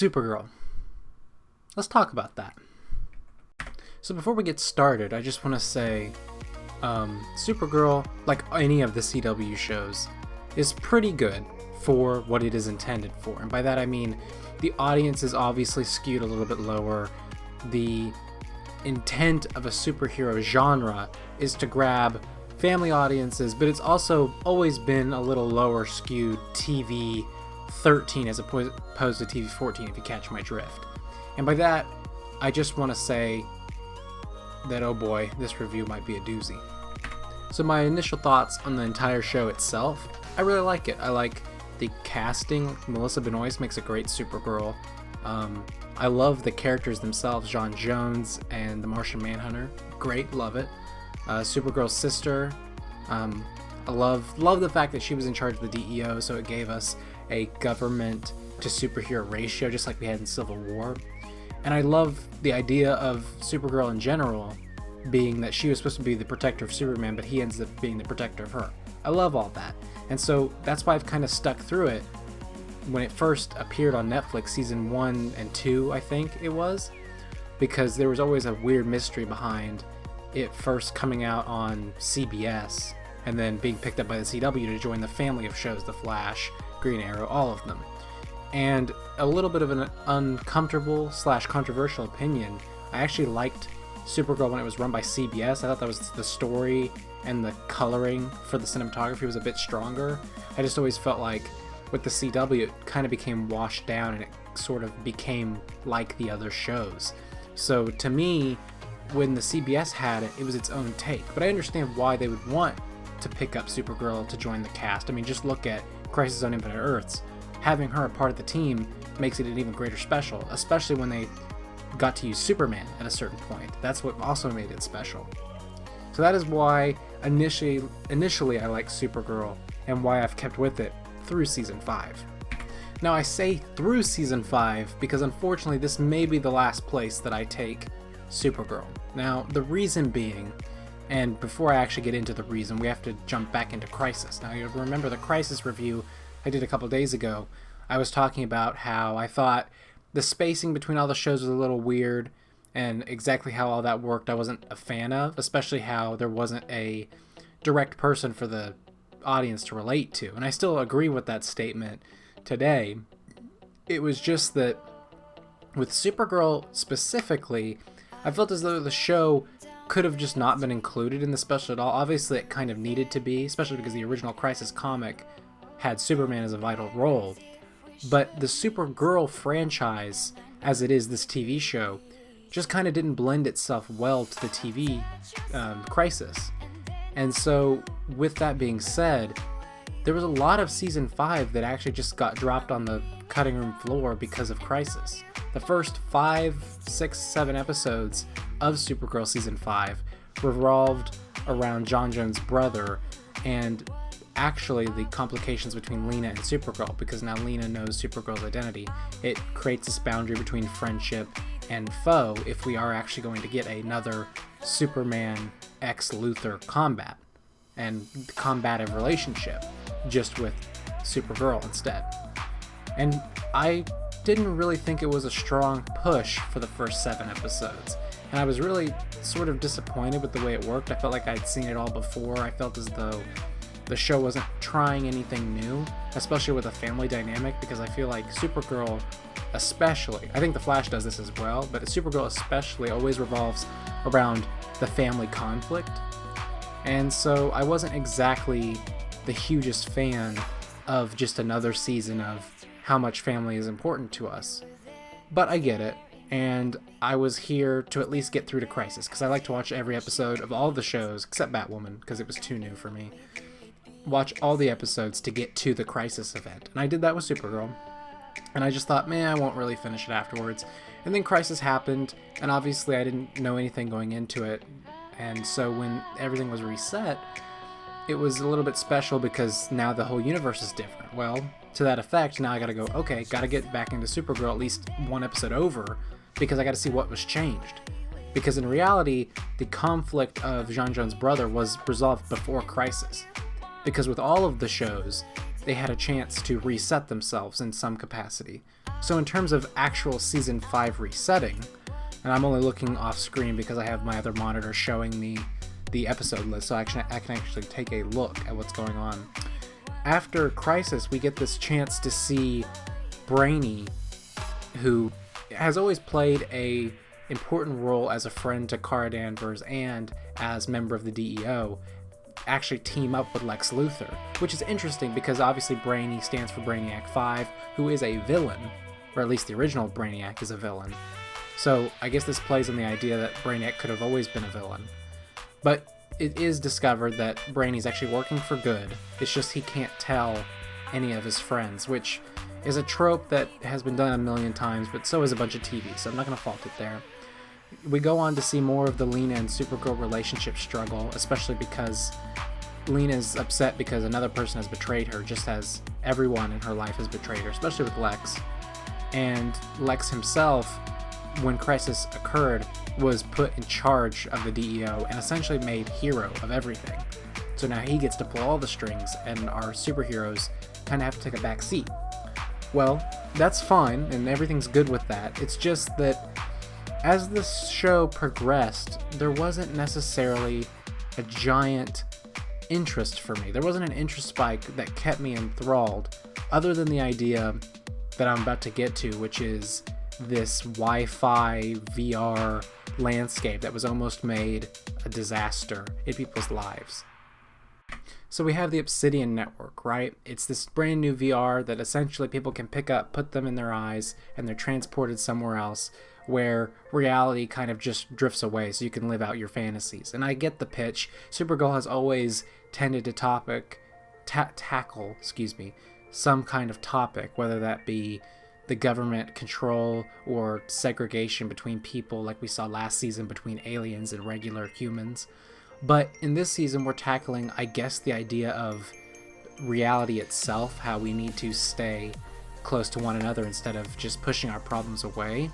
Supergirl. Let's talk about that. So before we get started, I just want to say Supergirl, like any of the CW shows, is pretty good for what it is intended for. And by that I mean the audience is obviously skewed a little bit lower. The intent of a superhero genre is to grab family audiences, but it's also always been a little lower skewed TV 13 as opposed to TV 14, if you catch my drift. And by that, I just want to say that, oh boy, this review might be a doozy. So my initial thoughts on the entire show itself, I really like it. I like the casting. Melissa Benoist makes a great Supergirl. I love the characters themselves, J'onn J'onzz and the Martian Manhunter. Great, love it. Supergirl's sister, I love the fact that she was in charge of the DEO, so it gave us a government to superhero ratio, just like we had in Civil War. And I love the idea of Supergirl in general, being that she was supposed to be the protector of Superman, but he ends up being the protector of her. I love all that. And so that's why I've kind of stuck through it. When it first appeared on Netflix, season 1 and 2, I think it was, because there was always a weird mystery behind it first coming out on CBS and then being picked up by the CW to join the family of shows, The Flash, Green Arrow, all of them. And a little bit of an uncomfortable / controversial opinion, I actually liked Supergirl when it was run by CBS. I thought that was the story and the coloring for the cinematography was a bit stronger. I just always felt like with the CW it kind of became washed down and it sort of became like the other shows. So to me, when the CBS had it, it was its own take. But I understand why they would want to pick up Supergirl to join the cast. I mean, just look at Crisis on Infinite Earths. Having her a part of the team makes it an even greater special, especially when they got to use Superman at a certain point. That's what also made it special. So that is why initially I like Supergirl and why I've kept with it through season 5. Now I say through season 5 because unfortunately this may be the last place that I take Supergirl. Now the reason being, and before I actually get into the reason, we have to jump back into Crisis. Now you remember the Crisis review I did a couple days ago. I was talking about how I thought the spacing between all the shows was a little weird, and exactly how all that worked I wasn't a fan of, especially how there wasn't a direct person for the audience to relate to. And I still agree with that statement today. It was just that with Supergirl specifically, I felt as though the show could have just not been included in the special at all. Obviously it kind of needed to be, especially because the original Crisis comic had Superman as a vital role. But the Supergirl franchise, as it is this TV show, just kind of didn't blend itself well to the TV Crisis. And so with that being said, there was a lot of season 5 that actually just got dropped on the cutting room floor because of Crisis. The first 5, 6, 7 episodes of Supergirl season 5 revolved around J'onn J'onzz's brother and actually the complications between Lena and Supergirl, because now Lena knows Supergirl's identity. It creates this boundary between friendship and foe if we are actually going to get another Superman x Luthor combat and combative relationship just with Supergirl instead. And I didn't really think it was a strong push for the first 7 episodes, and I was really sort of disappointed with the way it worked. I felt like I'd seen it all before. I felt as though the show wasn't trying anything new, especially with a family dynamic, because I feel like Supergirl especially, I think the Flash does this as well, but Supergirl especially always revolves around the family conflict. And so I wasn't exactly the hugest fan of just another season of how much family is important to us. But I get it, and I was here to at least get through to Crisis, because I like to watch every episode of all the shows, except Batwoman, because it was too new for me. Watch all the episodes to get to the Crisis event. And I did that with Supergirl. And I just thought, man, I won't really finish it afterwards. And then Crisis happened, and obviously I didn't know anything going into it. And so when everything was reset, it was a little bit special because now the whole universe is different. Well, to that effect, now I gotta go, okay, gotta get back into Supergirl at least one episode over, because I gotta see what was changed. Because in reality, the conflict of J'onn J'onzz's brother was resolved before Crisis. Because with all of the shows, they had a chance to reset themselves in some capacity. So in terms of actual season 5 resetting, and I'm only looking off screen because I have my other monitor showing me the episode list, so I can actually take a look at what's going on. After Crisis, we get this chance to see Brainy, who has always played a important role as a friend to Kara Danvers and as member of the DEO, actually team up with Lex Luthor, which is interesting because obviously Brainy stands for Brainiac 5, who is a villain, or at least the original Brainiac is a villain. So I guess this plays on the idea that Brainiac could have always been a villain. But it is discovered that Brainy's actually working for good. It's just he can't tell any of his friends, which is a trope that has been done a million times, but so is a bunch of TV, so I'm not going to fault it there. We go on to see more of the Lena and Supergirl relationship struggle, especially because Lena's upset because another person has betrayed her, just as everyone in her life has betrayed her, especially with Lex. And Lex himself, when Crisis occurred, was put in charge of the DEO and essentially made hero of everything. So now he gets to pull all the strings, and our superheroes kind of have to take a back seat. Well, that's fine, and everything's good with that. It's just that as the show progressed, there wasn't necessarily a giant interest for me. There wasn't an interest spike that kept me enthralled, other than the idea that I'm about to get to, which is this Wi-Fi VR landscape that was almost made a disaster in people's lives. So we have the Obsidian Network, right? It's this brand new VR that essentially people can pick up, put them in their eyes, and they're transported somewhere else where reality kind of just drifts away so you can live out your fantasies. And I get the pitch. Supergirl has always tended to tackle some kind of topic, whether that be the government control or segregation between people, like we saw last season between aliens and regular humans. But in this season, we're tackling, I guess, the idea of reality itself, how we need to stay close to one another instead of just pushing our problems away,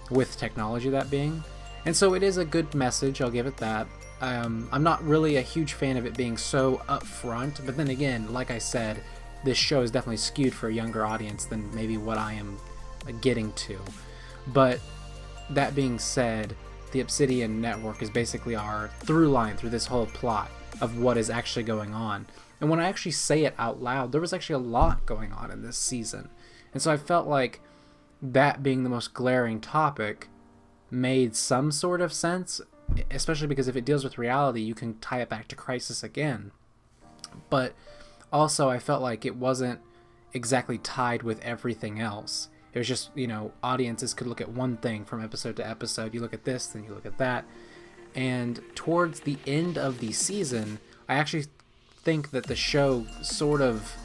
with technology that being. And so it is a good message, I'll give it that. I'm not really a huge fan of it being so upfront, but then again, like I said, this show is definitely skewed for a younger audience than maybe what I am getting to. But that being said, the Obsidian Network is basically our through line through this whole plot of what is actually going on. And when I actually say it out loud, there was actually a lot going on in this season. And so I felt like that being the most glaring topic made some sort of sense, especially because if it deals with reality, you can tie it back to Crisis again. But also, I felt like it wasn't exactly tied with everything else. It was just, audiences could look at one thing from episode to episode. You look at this, then you look at that. And towards the end of the season, I actually think that the show sort of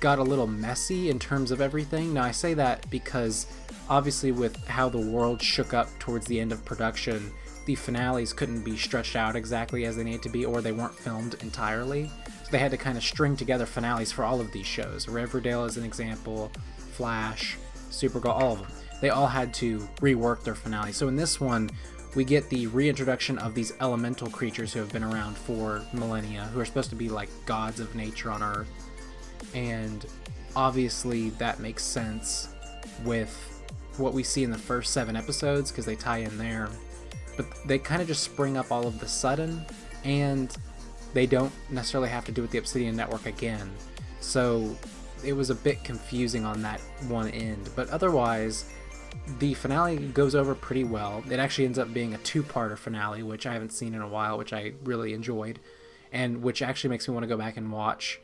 got a little messy in terms of everything. Now, I say that because obviously with how the world shook up towards the end of production, the finales couldn't be stretched out exactly as they needed to be, or they weren't filmed entirely. So they had to kind of string together finales for all of these shows. Riverdale is an example, Flash, Supergirl, all of them. They all had to rework their finale. So in this one, we get the reintroduction of these elemental creatures who have been around for millennia, who are supposed to be like gods of nature on Earth. And obviously that makes sense with what we see in the first 7 episodes because they tie in there. But they kind of just spring up all of the sudden, and they don't necessarily have to do with the Obsidian Network again. So it was a bit confusing on that one end. But otherwise, the finale goes over pretty well. It actually ends up being a 2-parter finale, which I haven't seen in a while, which I really enjoyed, and which actually makes me want to go back and watch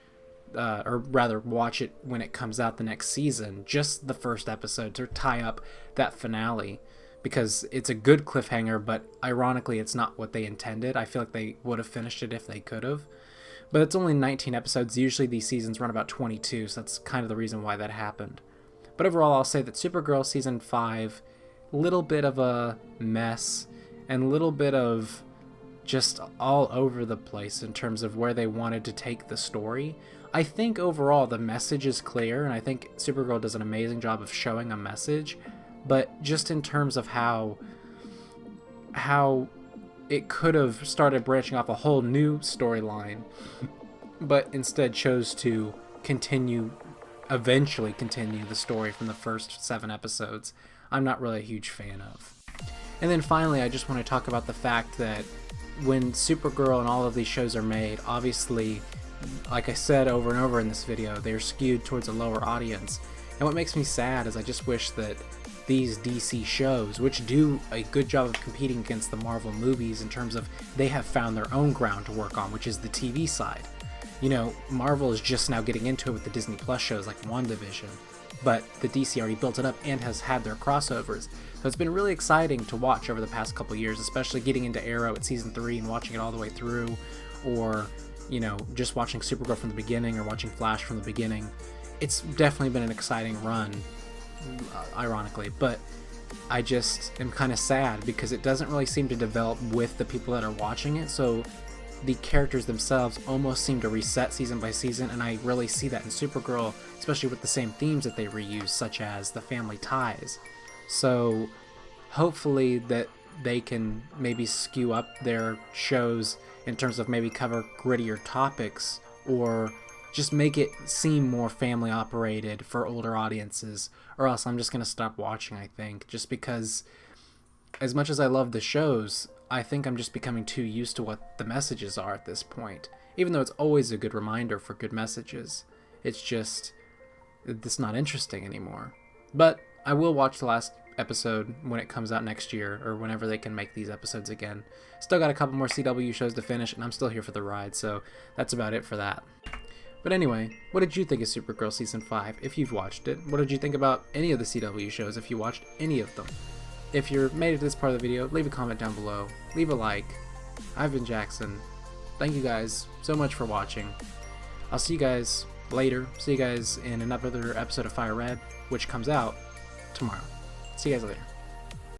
it when it comes out the next season, just the first episode, to tie up that finale, because it's a good cliffhanger, but ironically it's not what they intended. I feel like they would have finished it if they could have, but it's only 19 episodes. Usually these seasons run about 22, so that's kind of the reason why that happened. But overall, I'll say that Supergirl season 5, little bit of a mess and a little bit of just all over the place in terms of where they wanted to take the story. I think overall the message is clear, and I think Supergirl does an amazing job of showing a message, but just in terms of how it could have started branching off a whole new storyline, but instead chose to continue eventually continue the story from the first 7 episodes, I'm not really a huge fan of. And then finally, I just want to talk about the fact that when Supergirl and all of these shows are made, obviously, like I said over and over in this video, they're skewed towards a lower audience. And what makes me sad is I just wish that these DC shows, which do a good job of competing against the Marvel movies in terms of they have found their own ground to work on, which is the TV side. You know, Marvel is just now getting into it with the Disney Plus shows like WandaVision, but the DC already built it up and has had their crossovers. So it's been really exciting to watch over the past couple years, especially getting into Arrow at season 3 and watching it all the way through, or, you know, just watching Supergirl from the beginning or watching Flash from the beginning. It's definitely been an exciting run, ironically, but I just am kind of sad because it doesn't really seem to develop with the people that are watching it, so the characters themselves almost seem to reset season by season, and I really see that in Supergirl, especially with the same themes that they reuse, such as the family ties. So hopefully that they can maybe skew up their shows in terms of maybe cover grittier topics, or just make it seem more family operated for older audiences, or else I'm just going to stop watching, I think, just because as much as I love the shows, I think I'm just becoming too used to what the messages are at this point. Even though it's always a good reminder for good messages, it's not interesting anymore. But I will watch the last episode when it comes out next year, or whenever they can make these episodes again. Still got a couple more CW shows to finish, and I'm still here for the ride, so that's about it for that. But anyway, what did you think of Supergirl Season 5, if you've watched it? What did you think about any of the CW shows, if you watched any of them? If you're made it to this part of the video, leave a comment down below, leave a like. I've been Jackson. Thank you guys so much for watching. I'll see you guys later. See you guys in another episode of Fire Red, which comes out tomorrow. See you guys later.